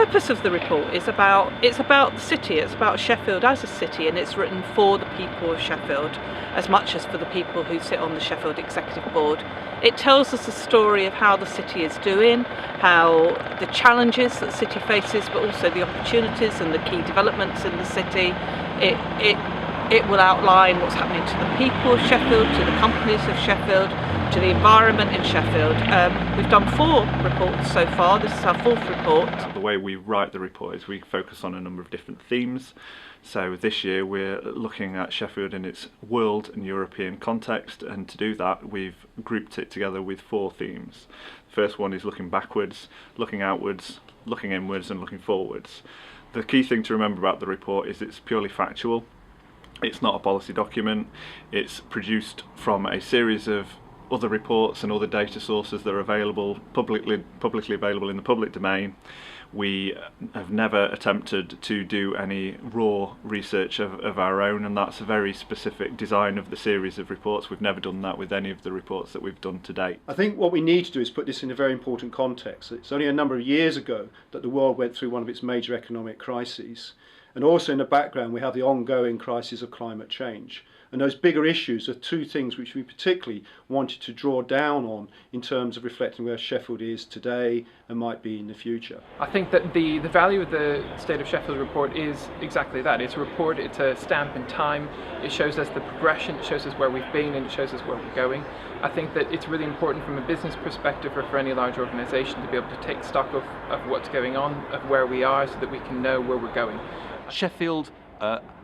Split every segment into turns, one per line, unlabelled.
purpose of the report is about the city, it's about Sheffield as a city, and it's written for the people of Sheffield as much as for the people who sit on the Sheffield Executive Board. It tells us a story of how the city is doing, how the challenges that the city faces, but also the opportunities and the key developments in the city. It will outline what's happening to the people of Sheffield, to the companies of Sheffield, to the environment in Sheffield. We've done 4 reports so far. This is our 4th report.
The way we write the report is we focus on a number of different themes. So this year we're looking at Sheffield in its world and European context, and to do that we've grouped it together with 4 themes. The first one is looking backwards, looking outwards, looking inwards and looking forwards. The key thing to remember about the report is it's purely factual. It's not a policy document. It's produced from a series of other reports and other data sources that are available, publicly available in the public domain. We have never attempted to do any raw research of our own, and that's a very specific design of the series of reports. We've never done that with any of the reports that we've done to date.
I think what we need to do is put this in a very important context. It's only a number of years ago that the world went through one of its major economic crises. And also in the background we have the ongoing crisis of climate change. And those bigger issues are 2 things which we particularly wanted to draw down on in terms of reflecting where Sheffield is today and might be in the future.
I think that the value of the State of Sheffield report is exactly that. It's a report, it's a stamp in time, it shows us the progression, it shows us where we've been and it shows us where we're going. I think that it's really important from a business perspective or for any large organisation to be able to take stock of what's going on, of where we are, so that we can know where we're going.
Sheffield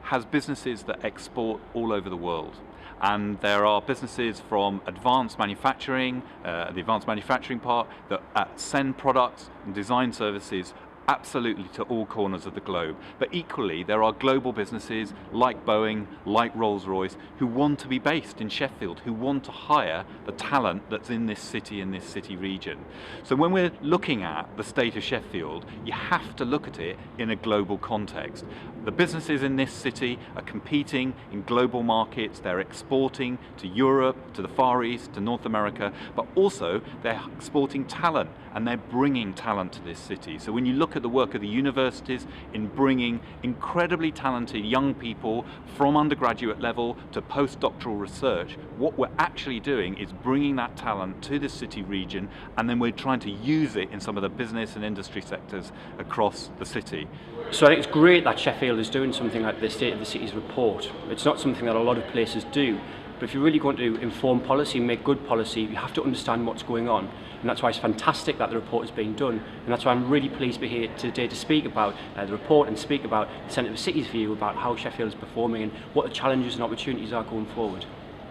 has businesses that export all over the world, and there are businesses from advanced manufacturing, the advanced manufacturing part, that send products and design services absolutely to all corners of the globe. But equally there are global businesses like Boeing, like Rolls-Royce, who want to be based in Sheffield, who want to hire the talent that's in this city region. So when we're looking at the state of Sheffield, you have to look at it in a global context. The businesses in this city are competing in global markets, they're exporting to Europe, to the Far East, to North America, but also they're exporting talent and they're bringing talent to this city. So when you look at the work of the universities in bringing incredibly talented young people from undergraduate level to postdoctoral research, what we're actually doing is bringing that talent to the city region, and then we're trying to use it in some of the business and industry sectors across the city.
So I think it's great that Sheffield is doing something like the State of the City's report. It's not something that a lot of places do. But if you're really going to inform policy and make good policy, you have to understand what's going on. And that's why it's fantastic that the report is being done. And that's why I'm really pleased to be here today to speak about the report and speak about the Centre of the City's view about how Sheffield is performing and what the challenges and opportunities are going forward.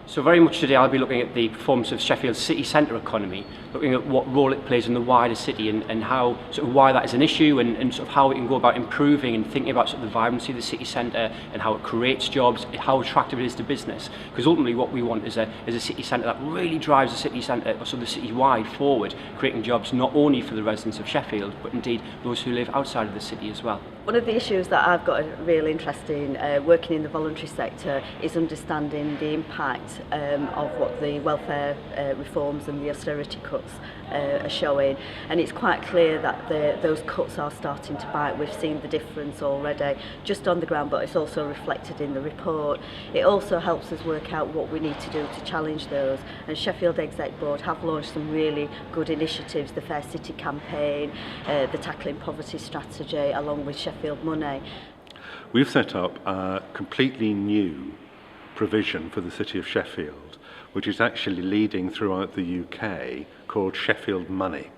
So very much today I'll be looking at the performance of Sheffield's city centre economy, looking at what role it plays in the wider city and how, sort of why that is an issue and sort of how we can go about improving and thinking about sort of the vibrancy of the city centre and how it creates jobs, how attractive it is to business. Because ultimately what we want is a city centre that really drives the city centre, or sort of the city-wide forward, creating jobs not only for the residents of Sheffield, but indeed those who live outside of the city as well.
One of the issues that I've got a real interest in working in the voluntary sector is understanding the impact of what the welfare reforms and the austerity cuts are showing, and it's quite clear that those cuts are starting to bite. We've seen the difference already just on the ground, but it's also reflected in the report. It also helps us work out what we need to do to challenge those, and Sheffield Exec Board have launched some really good initiatives, the Fair City campaign, the Tackling Poverty strategy, along with Sheffield Money.
We've set up a completely new provision for the City of Sheffield, which is actually leading throughout the UK, called Sheffield Money.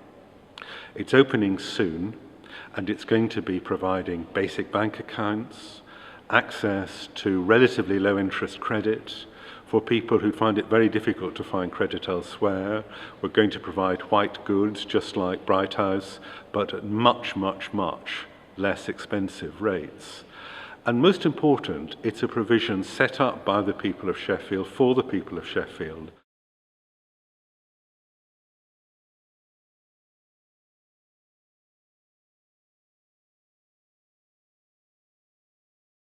It's opening soon, and it's going to be providing basic bank accounts, access to relatively low interest credit for people who find it very difficult to find credit elsewhere. We're going to provide white goods, just like Bright House, but at much, much, much less expensive rates. And most important, it's a provision set up by the people of Sheffield, for the people of Sheffield.